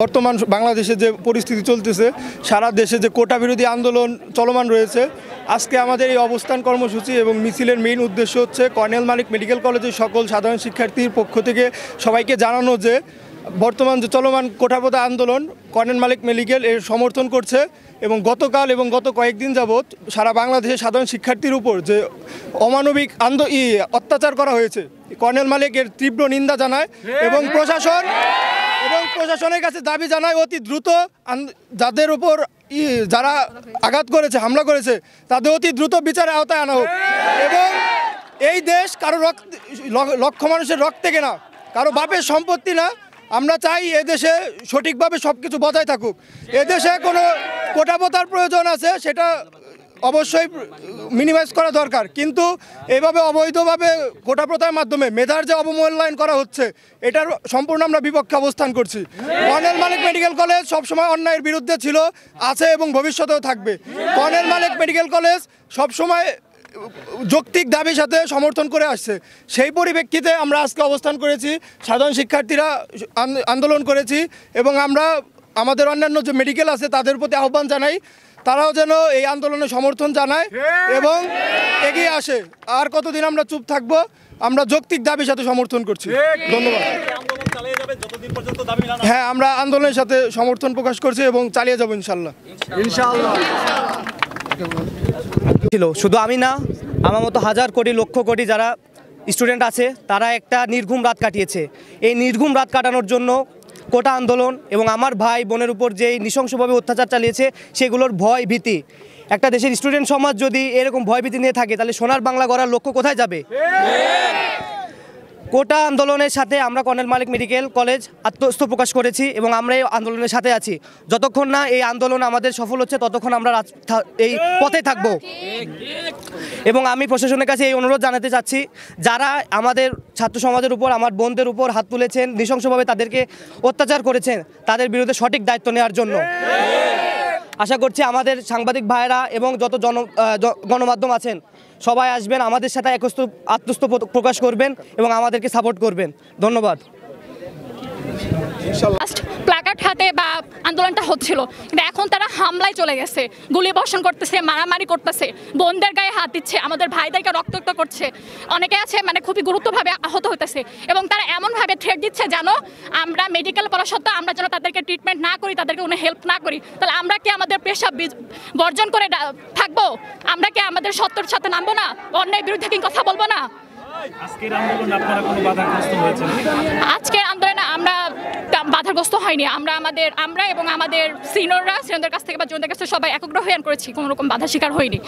বর্তমান বাংলাদেশে যে পরিস্থিতি চলতেছে, সারা দেশে যে কোটা বিরোধী আন্দোলন চলমান রয়েছে, আজকে আমাদের এই অবস্থান কর্মসূচি এবং মিছিলের মেইন উদ্দেশ্য হচ্ছে কর্নেল মালিক মেডিকেল কলেজের সকল সাধারণ শিক্ষার্থীর পক্ষ থেকে সবাইকে জানানো যে বর্তমান যে চলমান কোটা প্রথা আন্দোলন কর্নেল মালিক মেডিকেল এর সমর্থন করছে এবং গতকাল এবং গত কয়েকদিন যাবৎ সারা বাংলাদেশের সাধারণ শিক্ষার্থীর উপর যে অমানবিক অত্যাচার করা হয়েছে, কর্নেল মালিক এর তীব্র নিন্দা জানায় এবং প্রশাসনের কাছে দাবি জানায় অতি দ্রুত যাদের উপর যারা আঘাত করেছে, হামলা করেছে, তাদের অতি দ্রুত বিচারের আওতায় আনা হোক এবং এই দেশ কারো লক্ষ মানুষের রক্তে কেনা, কারো বাপের সম্পত্তি না। আমরা চাই এদেশে সঠিকভাবে সব কিছু বজায় থাকুক। এদেশে কোনো কোটা প্রথার প্রয়োজন আছে, সেটা অবশ্যই মিনিমাইজ করা দরকার, কিন্তু এইভাবে অবৈধভাবে কোটা প্রথার মাধ্যমে মেধার যে অবমূল্যায়ন করা হচ্ছে, এটার সম্পূর্ণ আমরা বিপক্ষে অবস্থান করছি। কর্নেল মালিক মেডিকেল কলেজ সবসময় অন্যায়ের বিরুদ্ধে ছিল, আছে এবং ভবিষ্যতেও থাকবে। কর্নেল মালিক মেডিকেল কলেজ সবসময় যৌক্তিক দাবির সাথে সমর্থন করে আসছে। সেই পরিপ্রেক্ষিতে আমরা আজকে অবস্থান করেছি, সাধারণ শিক্ষার্থীরা আন্দোলন করেছি এবং আমরা আমাদের অন্যান্য যে মেডিকেল আছে তাদের প্রতি আহ্বান জানাই, তারাও যেন এই আন্দোলনে সমর্থন জানায় এবং এগিয়ে আসে। আর কতদিন আমরা চুপ থাকবো? আমরা যৌক্তিক দাবির সাথে সমর্থন করছি। ধন্যবাদ। হ্যাঁ, আমরা আন্দোলনের সাথে সমর্থন প্রকাশ করছি এবং চালিয়ে যাবো ইনশাল্লাহ। ছিল শুধু আমি না, আমার মতো হাজার কোটি লক্ষ কোটি যারা স্টুডেন্ট আছে তারা একটা নির্ঘুম রাত কাটিয়েছে। এই নির্ঘুম রাত কাটানোর জন্য কোটা আন্দোলন এবং আমার ভাই বোনের উপর যেই নৃশংসভাবে অত্যাচার চালিয়েছে সেগুলোর ভয় ভীতি, একটা দেশের স্টুডেন্ট সমাজ যদি এরকম ভয় ভীতি নিয়ে থাকে তাহলে সোনার বাংলা গড়ার লক্ষ্য কোথায় যাবে? কোটা আন্দোলনের সাথে আমরা কর্নেল মালিক মেডিকেল কলেজ আত্মস্থ প্রকাশ করেছি এবং আমরা এই আন্দোলনের সাথে আছি। যতক্ষণ না এই আন্দোলন আমাদের সফল হচ্ছে ততক্ষণ আমরা এই পথে থাকব। এবং আমি প্রশাসনের কাছে এই অনুরোধ জানাতে চাচ্ছি, যারা আমাদের ছাত্র সমাজের উপর, আমার বোনদের উপর হাত তুলেছেন, নৃশংসভাবে তাদেরকে অত্যাচার করেছেন, তাদের বিরুদ্ধে সঠিক দায়িত্ব নেওয়ার জন্য আশা করছি আমাদের সাংবাদিক ভাইয়েরা এবং যত গণমাধ্যম আছেন সবাই আসবেন, আমাদের সাথে আত্মস্থ প্রকাশ করবেন এবং আমাদেরকে সাপোর্ট করবেন। ধন্যবাদ। প্লাকার্ড হাতে বা আন্দোলনটা হচ্ছিল, কিন্তু এখন তারা হামলায় চলে গেছে, গুলি বর্ষণ করতেছে, মারামারি করতেছে, বোনদের গায়ে হাত দিচ্ছে, আমাদের ভাইদেরকে রক্তাক্ত করছে, অনেকে আছে মানে খুবই গুরুত্বভাবে আহত হইতেছে এবং তারা এমনভাবে থ্রেট দিচ্ছে যেন আমরা মেডিকেল পড়া সত্ত্বেও আমরা যেন তাদেরকে ট্রিটমেন্ট না করি, তাদেরকে কোনো হেল্প না করি। তাহলে আমরা কি আমাদের পেশা বর্জন করে থাকবো? আমরা কি আমাদের সত্যের সাথে নামবো না? অন্যায়ের বিরুদ্ধে কি কথা বলবো না? আজকের আন্দোলনে আপনারা কোনো বাধাগ্রস্ত হয়েছেন? আজকের আন্দোলনে আমরা বাধাগ্রস্ত হয়নি। আমরা এবং আমাদের সিনিয়রদের কাছ থেকে বা জনদের কাছ থেকে সবাই একগ্রহ হয়ে করেছি, কোনো রকম বাধা শিকার হয়নি।